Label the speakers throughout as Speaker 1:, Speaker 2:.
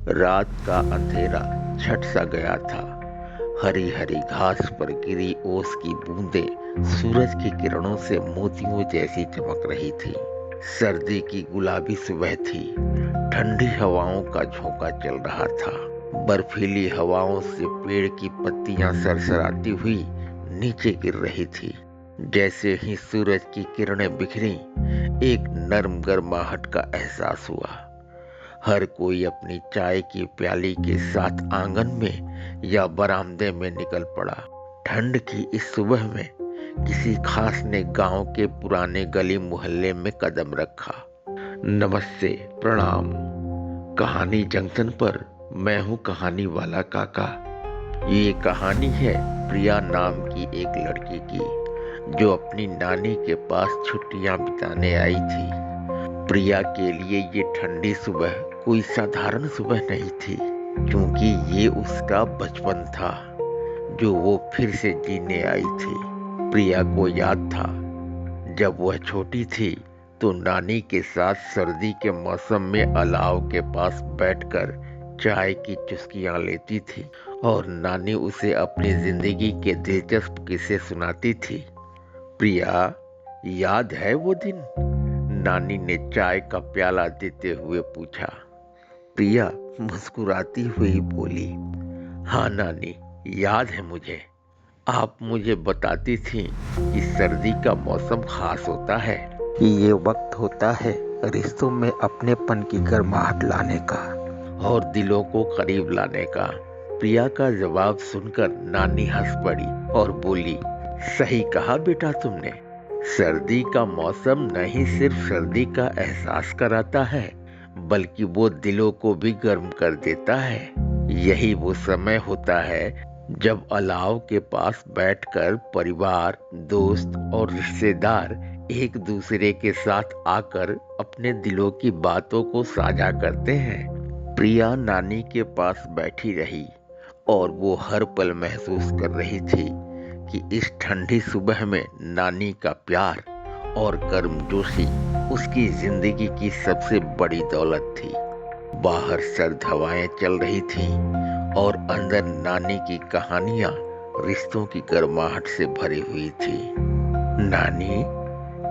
Speaker 1: रात का अंधेरा छट सा गया था। हरी हरी घास पर गिरी ओस की बूंदें सूरज की किरणों से मोतियों जैसी चमक रही थी। सर्दी की गुलाबी सुबह थी। ठंडी हवाओं का झोंका चल रहा था। बर्फीली हवाओं से पेड़ की पत्तियां सरसराती हुई नीचे गिर रही थी। जैसे ही सूरज की किरणें बिखरी, एक नर्म गर्माहट का एहसास हुआ। हर कोई अपनी चाय की प्याली के साथ आंगन में या बरामदे में निकल पड़ा। ठंड की इस सुबह में किसी खास ने गांव के पुराने गली मोहल्ले में कदम रखा। नमस्ते, प्रणाम। कहानी जंक्शन पर मैं हूँ कहानी वाला काका। ये कहानी है प्रिया नाम की एक लड़की की, जो अपनी नानी के पास छुट्टियां बिताने आई थी। प्रिया के लिए ये ठंडी सुबह कोई साधारण सुबह नहीं थी, क्योंकि ये उसका बचपन था जो वो फिर से जीने आई थी। प्रिया को याद था, जब वह छोटी थी तो नानी के साथ सर्दी के मौसम में अलाव के पास बैठकर चाय की चुस्कियां लेती थी और नानी उसे अपनी जिंदगी के दिलचस्प किस्से सुनाती थी। प्रिया, याद है वो दिन? नानी ने चाय का प्याला देते हुए पूछा। प्रिया मुस्कुराती हुई बोली, हाँ नानी, याद है मुझे। आप मुझे बताती थी कि सर्दी का मौसम खास होता है, कि ये वक्त होता है रिश्तों में अपनेपन की गर्माहट लाने का और दिलों को करीब लाने का। प्रिया का जवाब सुनकर नानी हंस पड़ी और बोली, सही कहा बेटा तुमने। सर्दी का मौसम न ही सिर्फ सर्दी का एहसास कराता है, बल्कि वो दिलों को भी गर्म कर देता है। यही वो समय होता है जब अलाव के पास बैठकर परिवार, दोस्त और रिश्तेदार एक दूसरे के साथ आकर अपने दिलों की बातों को साझा करते हैं। प्रिया नानी के पास बैठी रही और वो हर पल महसूस कर रही थी कि इस ठंडी सुबह में नानी का प्यार और गर्मजोशी उसकी जिंदगी की सबसे बड़ी दौलत थी। बाहर सर्द हवाएं चल रही थीं और अंदर नानी की कहानियां रिश्तों की गर्माहट से भरी हुई थी। नानी,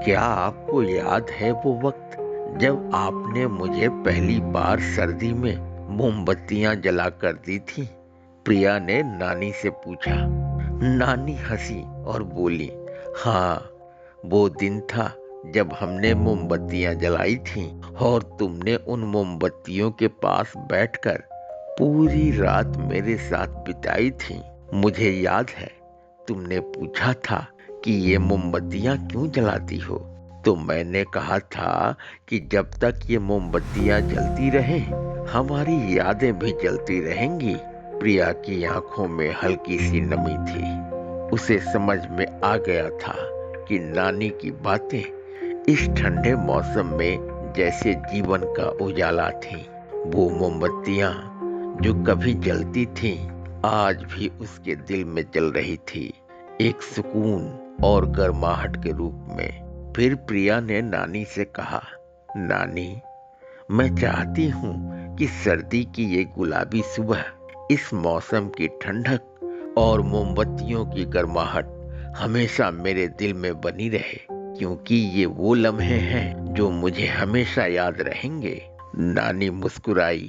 Speaker 1: क्या आपको याद है वो वक्त जब आपने मुझे पहली बार सर्दी में मोमबत्तियां जला कर दी थी? प्रिया ने नानी से पूछा। नानी हंसी और बोली, हाँ, वो दिन था जब हमने मोमबत्तियां जलाई थीं और तुमने उन मोमबत्तियों के पास बैठकर पूरी रात मेरे साथ बिताई थी। मुझे याद है, तुमने पूछा था कि ये मोमबत्तियां क्यों जलाती हो, तो मैंने कहा था कि जब तक ये मोमबत्तियां जलती रहें, हमारी यादें भी जलती रहेंगी। प्रिया की आंखों में हल्की सी नमी थी। उसे समझ में आ गया था कि नानी की बातें इस ठंडे मौसम में जैसे जीवन का उजाला थीं। वो मोमबत्तियां जो कभी जलती थीं, आज भी उसके दिल में जल रही थी, एक सुकून और गर्माहट के रूप में। फिर प्रिया ने नानी से कहा, नानी, मैं चाहती हूँ कि सर्दी की ये गुलाबी सुबह, इस मौसम की ठंडक और मोमबत्तियों की गर्माहट हमेशा मेरे दिल में बनी रहे, क्योंकि ये वो लम्हे हैं जो मुझे हमेशा याद रहेंगे। नानी मुस्कुराई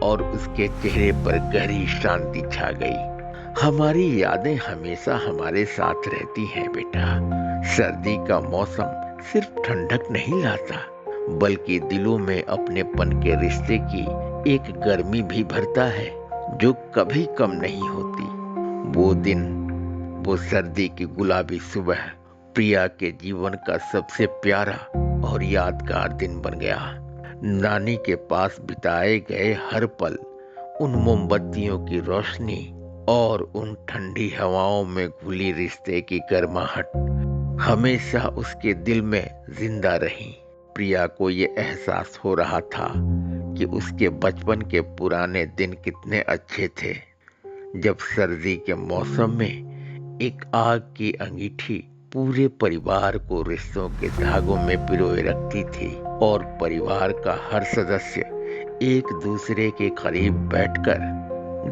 Speaker 1: और उसके चेहरे पर गहरी शांति छा गई। हमारी यादें हमेशा हमारे साथ रहती हैं बेटा। सर्दी का मौसम सिर्फ ठंडक नहीं लाता, बल्कि दिलों में अपनेपन के रिश्ते की एक गर्मी भी भरता है, जो कभी कम नहीं होती। वो दिन, वो सर्दी की गुलाबी सुबह प्रिया के जीवन का सबसे प्यारा और यादगार दिन बन गया। नानी के पास बिताए गए हर पल, उन मोमबत्तियों की रोशनी और उन ठंडी हवाओं में घुली रिश्ते की गर्माहट हमेशा उसके दिल में जिंदा रही। प्रिया को ये एहसास हो रहा था कि उसके बचपन के पुराने दिन कितने अच्छे थे, जब सर्दी के मौसम में एक आग की अंगीठी पूरे परिवार को रिश्तों के धागों में पिरोए रखती थी और परिवार का हर सदस्य एक दूसरे के करीब बैठकर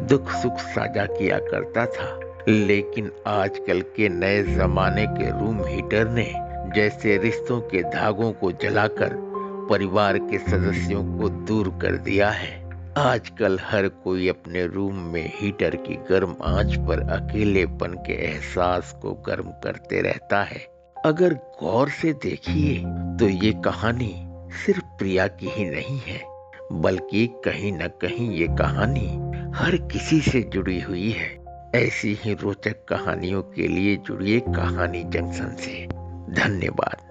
Speaker 1: दुख सुख साझा किया करता था। लेकिन आजकल के नए जमाने के रूम हीटर ने जैसे रिश्तों के धागों को जलाकर परिवार के सदस्यों को दूर कर दिया है। आजकल हर कोई अपने रूम में हीटर की गर्म आंच पर अकेलेपन के एहसास को गर्म करते रहता है। अगर गौर से देखिए तो ये कहानी सिर्फ प्रिया की ही नहीं है, बल्कि कहीं न कहीं ये कहानी हर किसी से जुड़ी हुई है। ऐसी ही रोचक कहानियों के लिए जुड़िए कहानी जंक्शन से। धन्यवाद।